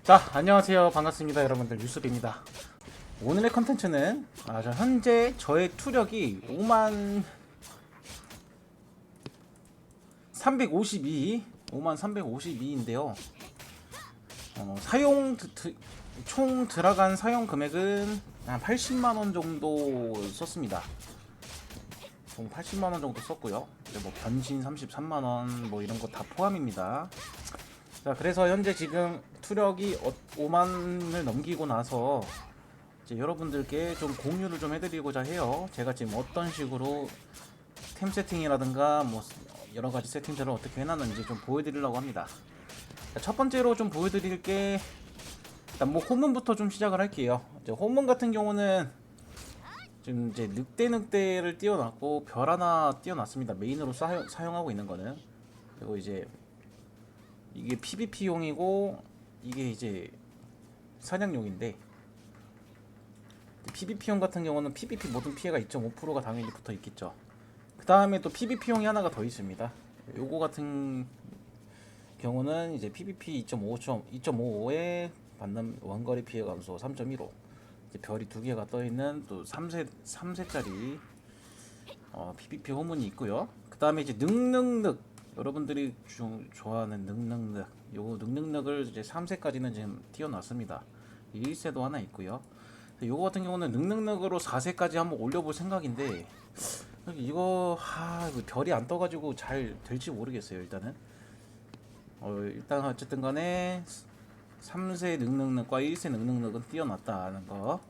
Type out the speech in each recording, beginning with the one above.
자, 안녕하세요. 반갑습니다. 여러분들, 유습입니다. 오늘의 컨텐츠는 현재 저의 투력이 5만 352인데요. 총 들어간 사용 금액은 한 80만원 정도 썼습니다. 총 80만원 정도 썼고요. 뭐 변신 33만원 뭐 이런 거 다 포함입니다. 자, 그래서 현재 지금 투력이 5만을 넘기고 나서 이제 여러분들께 좀 공유를 좀 해드리고자 해요. 제가 지금 어떤 식으로 템 세팅이라든가 뭐 여러가지 세팅들을 어떻게 해놨는지 좀 보여드리려고 합니다. 자, 첫 번째로 좀 보여드릴 게 일단 뭐 호문부터 좀 시작을 할게요. 이제 호문 같은 경우는 지금 이제 늑대를 띄워놨고 별 하나 띄워놨습니다. 메인으로 사용하고 있는 거는. 그리고 이제 이게 PVP용이고 이게 이제 사냥용인데, PVP용 같은 경우는 PVP 모든 피해가 2.5%가 당연히 붙어 있겠죠. 그 다음에 또 PVP용이 하나가 더 있습니다. 요거 같은 경우는 이제 PVP 2.55에 받는 원거리 피해 감소 3.15, 이제 별이 두 개가 떠 있는 또 3세짜리 PVP 호문이 있고요. 그 다음에 이제 늑늑늑, 여러분들이 좋아하는 늑늑늑, 요거 늑늑늑을 이제 3세까지는 지금 띄워놨습니다. 1세도 하나 있고요. 요거 같은 경우는 늑늑늑으로 4세까지 한번 올려볼 생각인데, 이거 별이 안 떠가지고 잘 될지 모르겠어요. 일단은 일단 어쨌든 간에 3세 늑늑늑과 1세 늑늑늑은 띄워놨다는 거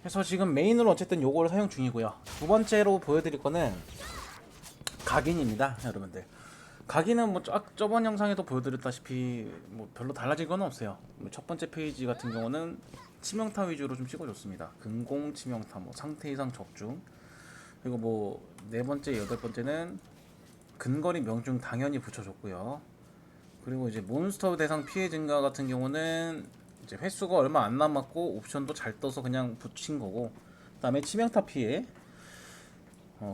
해서 지금 메인으로 어쨌든 요거를 사용 중이고요. 두 번째로 보여드릴 거는 각인입니다. 여러분들, 각인은 뭐 저번 영상에도 보여드렸다시피 뭐 별로 달라질 건 없어요. 첫 번째 페이지 같은 경우는 치명타 위주로 좀 찍어줬습니다. 근공 치명타, 뭐 상태 이상 적중, 그리고 뭐 네 번째, 여덟 번째는 근거리 명중 당연히 붙여줬고요. 그리고 이제 몬스터 대상 피해 증가 같은 경우는 이제 횟수가 얼마 안 남았고 옵션도 잘 떠서 그냥 붙인 거고, 그다음에 치명타 피해,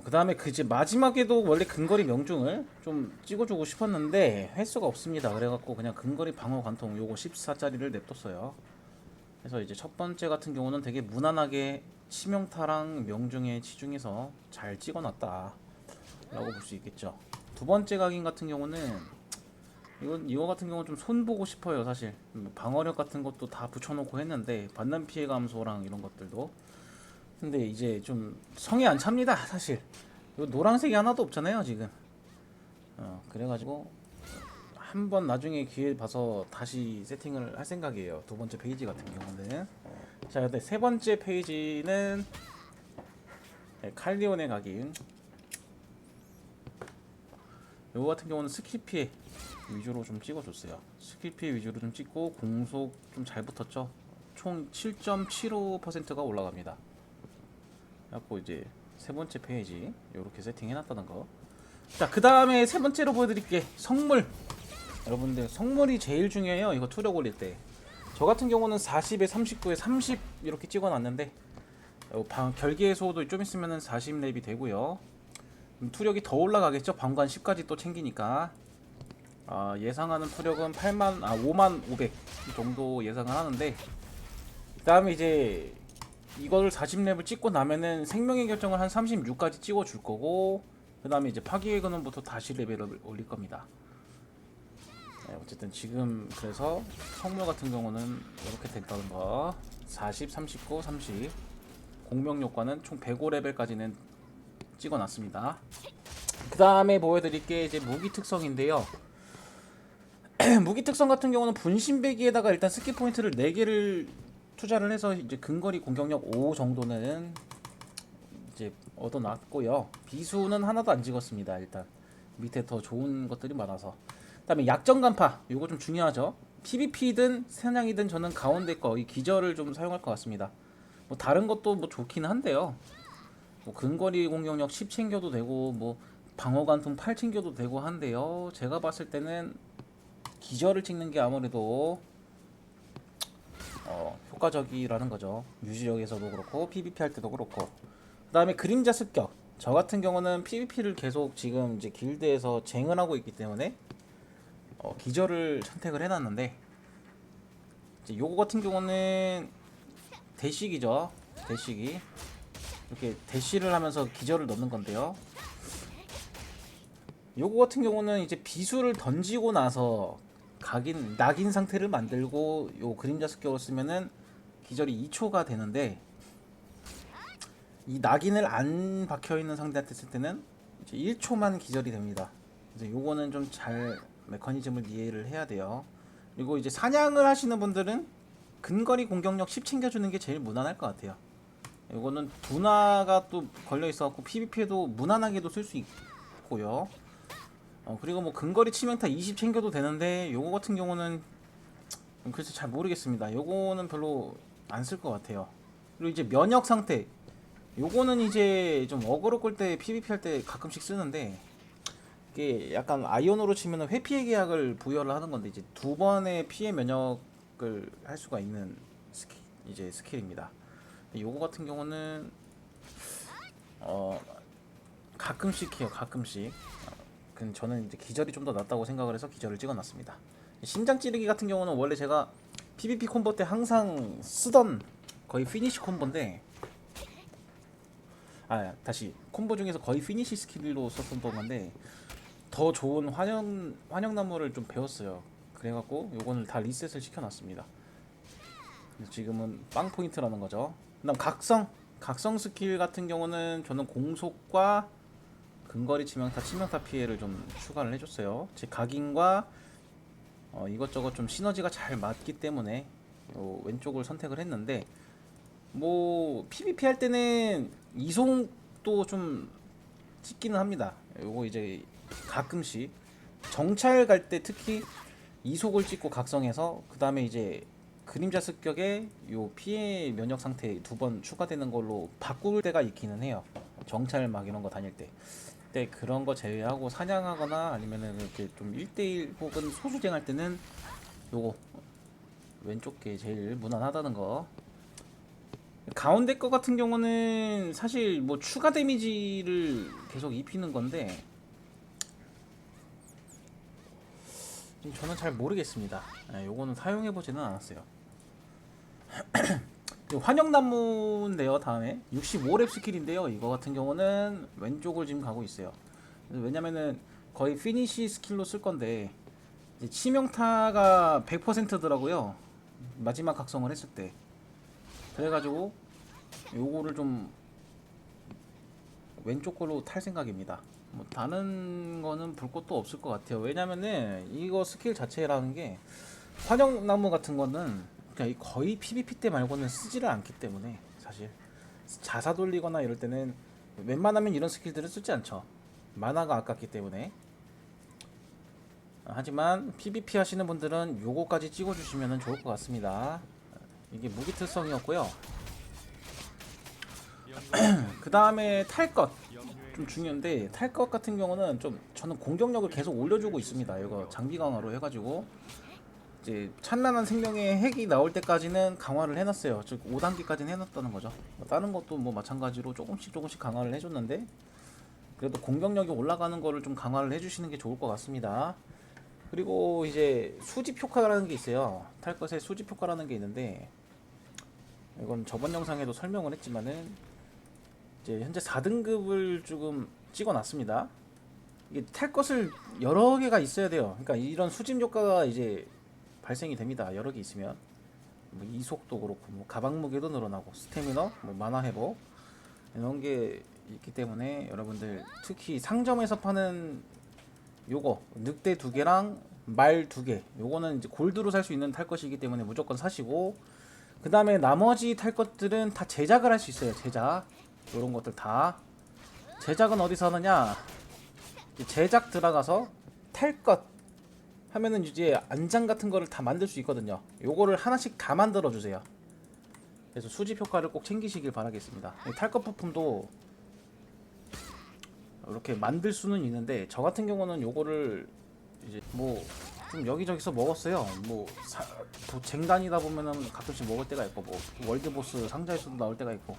그 다음에 이제 마지막에도 원래 근거리 명중을 좀 찍어주고 싶었는데 횟수가 없습니다. 그래갖고 그냥 근거리 방어 관통 요거 14짜리를 냅뒀어요. 그래서 이제 첫 번째 같은 경우는 되게 무난하게 치명타랑 명중에 치중해서 잘 찍어놨다 라고 볼 수 있겠죠. 두 번째 각인 같은 경우는 이거 같은 경우는 좀 손보고 싶어요. 사실 방어력 같은 것도 다 붙여놓고 했는데 받는 피해 감소랑 이런 것들도, 근데 이제 좀 성에 안 찹니다. 사실 이거 노란색이 하나도 없잖아요 지금. 그래가지고 한번 나중에 기회 봐서 다시 세팅을 할 생각이에요. 두 번째 페이지 같은 경우는. 자, 근데 세 번째 페이지는 칼리온의 각인. 요거 같은 경우는 스킬 피해 위주로 좀 찍어줬어요. 스킬 피해 위주로 좀 찍고 공속 좀 잘 붙었죠. 총 7.75%가 올라갑니다. 그래갖고 이제 세 번째 페이지 이렇게 세팅해놨다는 거. 자, 그 다음에 세 번째로 보여드릴게 성물. 여러분들, 성물이 제일 중요해요. 이거 투력 올릴 때. 저 같은 경우는 40에 39에 30 이렇게 찍어놨는데, 결계의 소도 좀 있으면은 40렙이 되고요. 투력이 더 올라가겠죠. 방관 10까지 또 챙기니까. 예상하는 투력은 5만 500 정도 예상을 하는데, 그 다음에 이제 이걸 40렙을 찍고 나면은 생명의 결정을 한 36까지 찍어줄 거고, 그 다음에 이제 파괴의 근원부터 다시 레벨을 올릴 겁니다. 네, 어쨌든 지금 그래서 성물 같은 경우는 이렇게 됐다는 거. 40, 39, 30 공명효과는 총 105레벨까지는 찍어놨습니다. 그 다음에 보여드릴 게 이제 무기 특성인데요. 무기 특성 같은 경우는 분신배기에다가 일단 스킬 포인트를 4개를 투자를 해서 이제 근거리 공격력 5 정도는 이제 얻어놨고요. 비수는 하나도 안 찍었습니다. 일단 밑에 더 좋은 것들이 많아서. 그 다음에 약점 간파, 이거 좀 중요하죠. PVP든 사냥이든 저는 가운데 거 이 기절을 좀 사용할 것 같습니다. 뭐 다른 것도 뭐 좋긴 한데요. 뭐 근거리 공격력 10 챙겨도 되고 뭐 방어 관통 8 챙겨도 되고 한데요. 제가 봤을 때는 기절을 찍는 게 아무래도 효과적이라는 거죠. 유지력에서도 그렇고 PVP 할 때도 그렇고. 그 다음에 그림자 습격. 저 같은 경우는 PVP를 계속 지금 이제 길드에서 쟁을 하고 있기 때문에 기절을 선택을 해놨는데, 이제 요거 같은 경우는 대식이죠. 대식이 이렇게 대시를 하면서 기절을 넣는 건데요. 요거 같은 경우는 이제 비수를 던지고 나서 낙인 상태를 만들고 요 그림자 습격을 쓰면은 기절이 2초가 되는데, 이 낙인을 안 박혀 있는 상대한테 쓸 때는 이제 1초만 기절이 됩니다. 이제 요거는 좀 잘 메커니즘을 이해를 해야 돼요. 그리고 이제 사냥을 하시는 분들은 근거리 공격력 10 챙겨주는 게 제일 무난할 것 같아요. 요거는 두나가 또 걸려 있어갖고 PVP에도 무난하게도 쓸 수 있고요. 그리고 뭐 근거리 치명타 20 챙겨도 되는데, 요거 같은 경우는 글쎄 잘 모르겠습니다. 요거는 별로 안 쓸 것 같아요. 그리고 이제 면역 상태, 요거는 이제 좀 어그로 끌 때 PVP 할 때 가끔씩 쓰는데, 이게 약간 아이언으로 치면 회피의 계약을 부여를 하는 건데, 이제 두 번의 피해 면역을 할 수가 있는 스킬입니다. 요거 같은 경우는 가끔씩 해요. 가끔씩. 저는 이제 기절이 좀 더 낫다고 생각을 해서 기절을 찍어놨습니다. 심장 찌르기 같은 경우는 원래 제가 PVP 콤보 때 항상 쓰던 거의 피니시 콤보인데, 다시 콤보 중에서 거의 피니시 스킬로 썼던 건데, 더 좋은 환영나무를 좀 배웠어요. 그래갖고 요거는 다 리셋을 시켜놨습니다. 지금은 빵 포인트라는 거죠. 그다음 각성 스킬 같은 경우는 저는 공속과 근거리 치명타 피해를 좀 추가를 해줬어요. 제 각인과 이것저것 좀 시너지가 잘 맞기 때문에 요 왼쪽을 선택을 했는데, 뭐 PVP 할 때는 이송도 좀 찍기는 합니다. 요거 이제 가끔씩 정찰 갈 때 특히 이속을 찍고 각성해서 그 다음에 이제 그림자 습격에 요 피해 면역 상태 2번 추가되는 걸로 바꿀 때가 있기는 해요. 정찰 막 이런 거 다닐 때. 근데 그런 거 제외하고 사냥하거나 아니면은 이렇게 좀 1대1 혹은 소수쟁 할 때는 요거 왼쪽 게 제일 무난하다는 거. 가운데 거 같은 경우는 사실 뭐 추가 데미지를 계속 입히는 건데, 저는 잘 모르겠습니다. 요거는 사용해보지는 않았어요. 환영나무인데요. 다음에 65렙 스킬인데요. 이거 같은 경우는 왼쪽을 지금 가고 있어요. 왜냐면은 거의 피니시 스킬로 쓸 건데, 이제 치명타가 100%더라고요. 마지막 각성을 했을 때. 그래가지고 요거를 좀 왼쪽 걸로 탈 생각입니다. 뭐 다른 거는 볼 것도 없을 것 같아요. 왜냐면은 이거 스킬 자체라는 게 환영나무 같은 거는 그냥 거의 PVP 때 말고는 쓰지를 않기 때문에, 사실 자사 돌리거나 이럴 때는 웬만하면 이런 스킬들을 쓰지 않죠. 만화가 아깝기 때문에. 하지만 PVP 하시는 분들은 요거까지 찍어주시면 좋을 것 같습니다. 이게 무기 특성이었고요. 그 다음에 탈 것 좀 중요한데, 탈 것 같은 경우는 좀 저는 공격력을 계속 올려주고 있습니다. 이거 장비 강화로 해가지고 이제 찬란한 생명의 핵이 나올 때까지는 강화를 해놨어요. 즉 5단계까지는 해놨다는 거죠. 다른 것도 뭐 마찬가지로 조금씩 강화를 해줬는데, 그래도 공격력이 올라가는 거를 좀 강화를 해주시는 게 좋을 것 같습니다. 그리고 이제 수집 효과라는 게 있어요. 탈 것의 수집 효과라는 게 있는데, 이건 저번 영상에도 설명을 했지만은 이제 현재 4등급을 조금 찍어놨습니다. 이게 탈 것을 여러 개가 있어야 돼요. 그러니까 이런 수집 효과가 이제 발생이 됩니다. 여러 개 있으면 뭐 이속도 그렇고, 뭐 가방 무게도 늘어나고, 스태미너, 뭐 만화 회복 이런 게 있기 때문에 여러분들 특히 상점에서 파는 요거 늑대 2개랑 말 2개, 요거는 이제 골드로 살 수 있는 탈 것이기 때문에 무조건 사시고, 그 다음에 나머지 탈 것들은 다 제작을 할 수 있어요. 요런 것들 다 제작은 어디서 하느냐, 제작 들어가서 탈 것 하면은 이제 안장 같은 거를 다 만들 수 있거든요. 요거를 하나씩 다 만들어 주세요. 그래서 수집 효과를 꼭 챙기시길 바라겠습니다. 탈 것 부품도 이렇게 만들 수는 있는데, 저 같은 경우는 요거를 이제 뭐 좀 여기저기서 먹었어요. 뭐 쟁단이다 보면은 가끔씩 먹을 때가 있고, 뭐 월드보스 상자에서도 나올 때가 있고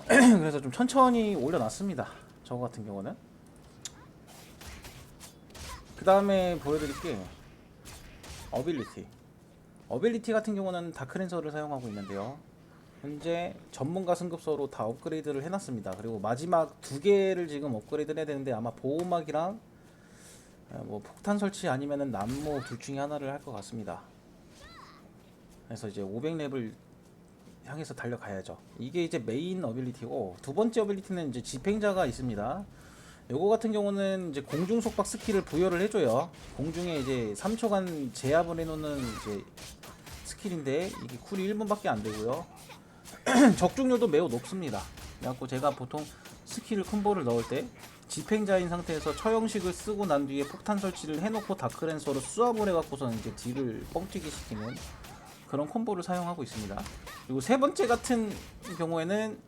그래서 좀 천천히 올려놨습니다. 저거 같은 경우는. 그 다음에 보여드릴게 어빌리티. 어빌리티 같은 경우는 다크랜서를 사용하고 있는데요. 현재 전문가 승급서로 다 업그레이드를 해놨습니다. 그리고 마지막 두 개를 지금 업그레이드를 해야 되는데 아마 보호막이랑 뭐 폭탄 설치 아니면은 난모 둘 중에 하나를 할 것 같습니다. 그래서 이제 500렙을 향해서 달려가야죠. 이게 이제 메인 어빌리티고, 두 번째 어빌리티는 이제 집행자가 있습니다. 요거 같은 경우는 이제 공중 속박 스킬을 부여를 해줘요. 공중에 이제 3초간 제압을 해놓는 이제 스킬인데 이게 쿨이 1분밖에 안 되고요. 적중률도 매우 높습니다. 그래갖고 제가 보통 스킬 콤보를 넣을 때 집행자인 상태에서 처형식을 쓰고 난 뒤에 폭탄 설치를 해놓고 다크랜서로 수압을 해갖고선 이제 딜을 뻥튀기 시키는 그런 콤보를 사용하고 있습니다. 그리고 세 번째 같은 경우에는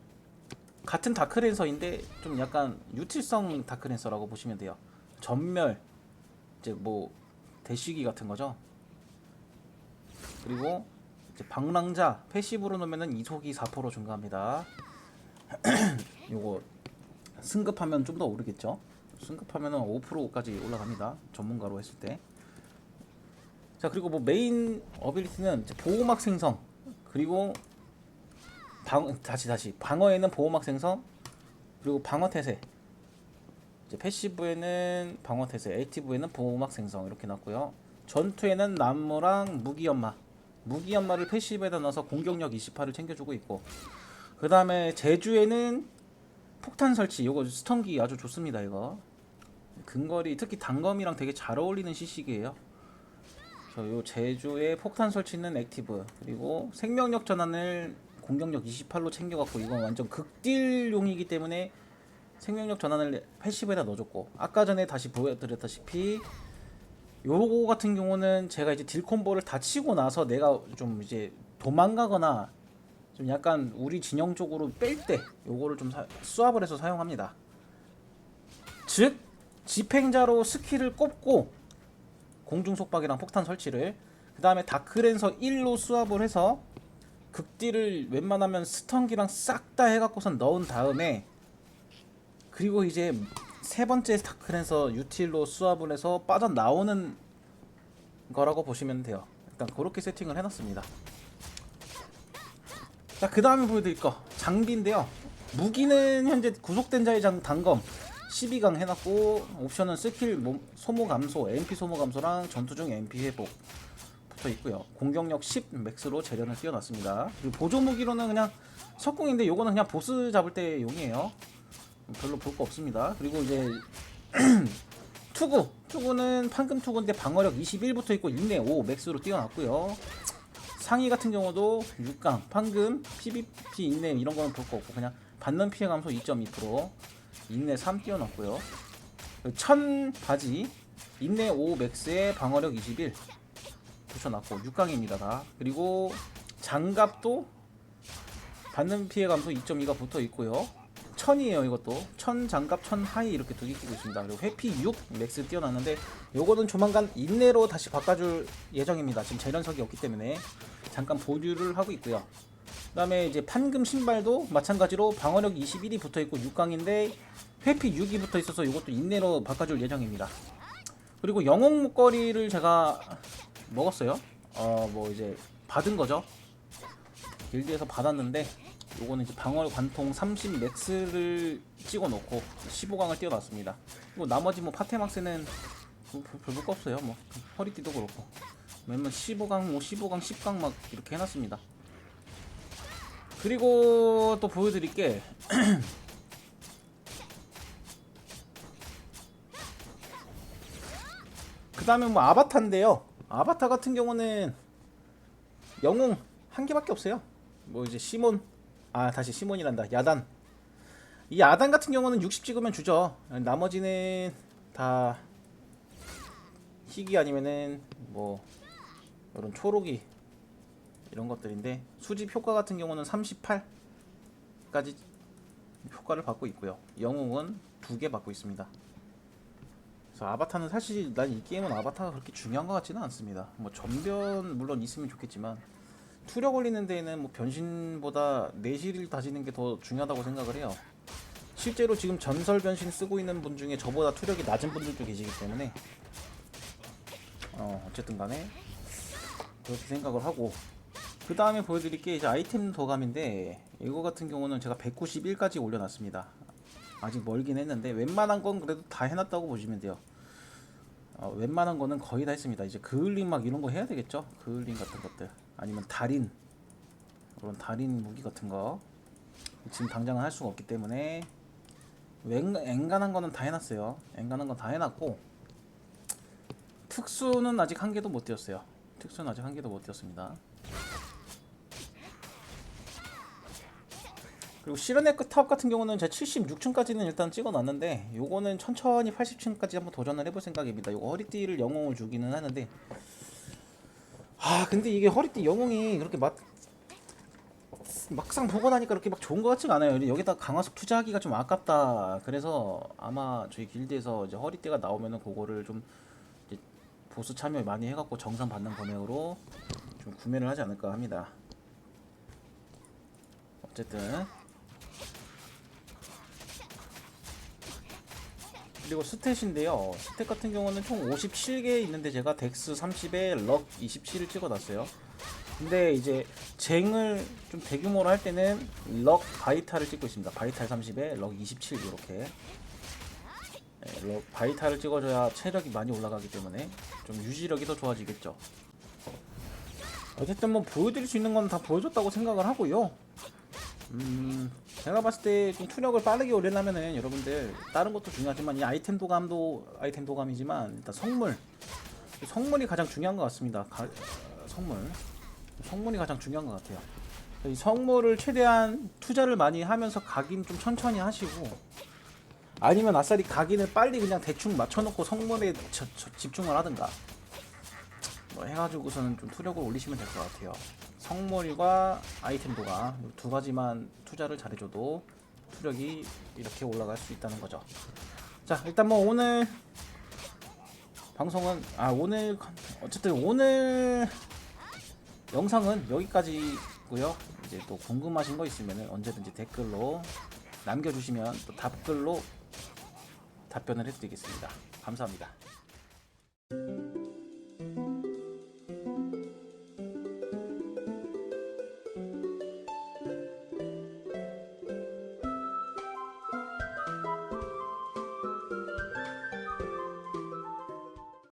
같은 다크랜서인데 좀 약간 유틸성 다크랜서라고 보시면 돼요. 전멸, 이제 뭐 대쉬기 같은 거죠. 그리고 이제 방랑자 패시브로 놓으면은 이속이 4% 증가합니다. 요거 승급하면 좀 더 오르겠죠. 승급하면은 5%까지 올라갑니다. 전문가로 했을 때. 자, 그리고 뭐 메인 어빌리티는 이제 보호막 생성, 그리고 다시 방어에는 보호막 생성, 그리고 방어 태세. 이제 패시브에는 방어 태세, 액티브에는 보호막 생성 이렇게 놨고요. 전투에는 난모랑 무기 연마를 패시브에다 넣어서 공격력 28을 챙겨주고 있고, 그 다음에 제주에는 폭탄 설치, 요거 스턴기 아주 좋습니다. 이거 근거리, 특히 단검이랑 되게 잘 어울리는 CC기예요. 요 제주의 폭탄 설치는 액티브, 그리고 생명력 전환을 공격력 28로 챙겨갖고 이건 완전 극딜용이기 때문에 생명력 전환을 패시브에다 넣어줬고, 아까 전에 다시 보여드렸다시피 요거 같은 경우는 제가 이제 딜 콤보를 다 치고 나서 내가 좀 이제 도망가거나 좀 약간 우리 진영 쪽으로 뺄 때 요거를 좀 수압을 해서 사용합니다. 즉 집행자로 스킬을 꼽고 공중 속박이랑 폭탄 설치를, 그 다음에 다크랜서 1로 수압을 해서 극딜을 웬만하면 스턴기랑 싹 다 해갖고선 넣은 다음에, 그리고 이제 세 번째 다크랜서 유틸로 수압을 해서 빠져나오는 거라고 보시면 돼요. 일단 그렇게 세팅을 해놨습니다. 자, 그 다음에 보여드릴 거 장비인데요. 무기는 현재 구속된 자의 단검 12강 해놨고, 옵션은 스킬 소모 감소, MP 소모 감소랑 전투 중 MP 회복 붙어 있고요. 공격력 10 맥스로 재련을 띄워놨습니다. 그리고 보조 무기로는 그냥 석궁인데 요거는 그냥 보스 잡을 때 용이에요. 별로 볼 거 없습니다. 그리고 이제 투구는 판금 투구인데 방어력 21 붙어 있고 인내 5 맥스로 띄워놨고요. 상위 같은 경우도 6강 판금 PVP 인내 이런 거는 볼 거 없고 그냥 받는 피해 감소 2.2%, 인내 3 띄워놨고요. 천 바지 인내 5 맥스에 방어력 21 붙여놨고 6강입니다 다. 그리고 장갑도 받는 피해 감소 2.2가 붙어 있고요. 천이에요. 이것도 천 장갑, 천 하이 이렇게 두 개 끼고 있습니다. 그리고 회피 6 맥스 띄워놨는데 요거는 조만간 인내로 다시 바꿔줄 예정입니다. 지금 재련석이 없기 때문에 잠깐 보류를 하고 있고요. 그 다음에 이제 판금 신발도 마찬가지로 방어력 21이 붙어있고 6강인데 회피 6이 붙어있어서 이것도 인내로 바꿔줄 예정입니다. 그리고 영웅 목걸이를 제가 먹었어요. 뭐 이제 받은 거죠. 길드에서 받았는데 요거는 이제 방어 관통 30 맥스를 찍어 놓고 15강을 띄워놨습니다. 그리고 나머지 뭐 파테막스는 별 볼 거 없어요. 뭐 허리띠도 그렇고 맨날 15강, 뭐 15강, 10강 막 이렇게 해놨습니다. 그리고 또 보여드릴게 그 다음에 뭐 아바타인데요. 아바타 같은 경우는 영웅 한 개밖에 없어요. 뭐 이제 시몬, 다시 시몬이란다. 야단. 이 야단 같은 경우는 60 찍으면 주죠. 나머지는 다 희귀 아니면은 뭐 이런 초록이 이런 것들인데, 수집 효과 같은 경우는 38까지 효과를 받고 있고요. 영웅은 2개 받고 있습니다. 그래서 아바타는 사실 난 이 게임은 아바타가 그렇게 중요한 것 같지는 않습니다. 뭐 전변 물론 있으면 좋겠지만 투력 올리는 데에는 뭐 변신보다 내실을 다지는 게 더 중요하다고 생각을 해요. 실제로 지금 전설 변신 쓰고 있는 분 중에 저보다 투력이 낮은 분들도 계시기 때문에 어쨌든 간에 그렇게 생각을 하고, 그 다음에 보여드릴 게 이제 아이템 도감인데, 이거 같은 경우는 제가 191까지 올려놨습니다. 아직 멀긴 했는데 웬만한 건 그래도 다 해놨다고 보시면 돼요. 웬만한 거는 거의 다 했습니다. 이제 그을림 막 이런 거 해야 되겠죠? 그을림 같은 것들, 아니면 달인, 그런 달인 무기 같은 거 지금 당장은 할 수가 없기 때문에 엔간한 거는 다 해놨어요. 엔간한 건 다 해놨고, 특수는 아직 한 개도 못 띄었어요. 특수는 아직 한 개도 못 띄었습니다. 그리고 시르네크 탑 같은 경우는 제가 76층까지는 일단 찍어놨는데, 요거는 천천히 80층까지 한번 도전을 해볼 생각입니다. 요거 허리띠를 영웅을 주기는 하는데, 근데 이게 허리띠 영웅이 그렇게 막상 보고 나니까 그렇게 막 좋은 것 같지가 않아요. 여기다 강화석 투자하기가 좀 아깝다. 그래서 아마 저희 길드에서 이제 허리띠가 나오면은 그거를 좀 이제 보스 참여 많이 해갖고 정산 받는 금액으로 좀 구매를 하지 않을까 합니다. 어쨌든, 그리고 스탯인데요. 스탯 같은 경우는 총 57개 있는데 제가 덱스 30에 럭 27을 찍어놨어요. 근데 이제 쟁을 좀 대규모로 할 때는 럭 바이탈을 찍고 있습니다. 바이탈 30에 럭 27 이렇게. 럭 바이탈을 찍어줘야 체력이 많이 올라가기 때문에 좀 유지력이 더 좋아지겠죠. 어쨌든 뭐 보여드릴 수 있는 건 다 보여줬다고 생각을 하고요. 제가 봤을 때 좀 투력을 빠르게 올리려면은 여러분들 다른 것도 중요하지만 이 아이템 도감도 아이템 도감이지만 일단 성물이 가장 중요한 것 같습니다. 성물이 가장 중요한 것 같아요. 이 성물을 최대한 투자를 많이 하면서 각인 좀 천천히 하시고, 아니면 아싸리 각인을 빨리 그냥 대충 맞춰놓고 성물에 집중을 하든가 뭐 해가지고서는 좀 투력을 올리시면 될 것 같아요. 성물과 아이템 도감 두 가지만 투자를 잘해줘도 투력이 이렇게 올라갈 수 있다는 거죠. 자, 일단 뭐 오늘 방송은 오늘 영상은 여기까지고요. 이제 또 궁금하신 거 있으면 언제든지 댓글로 남겨주시면 또 답글로 답변을 해드리겠습니다. 감사합니다.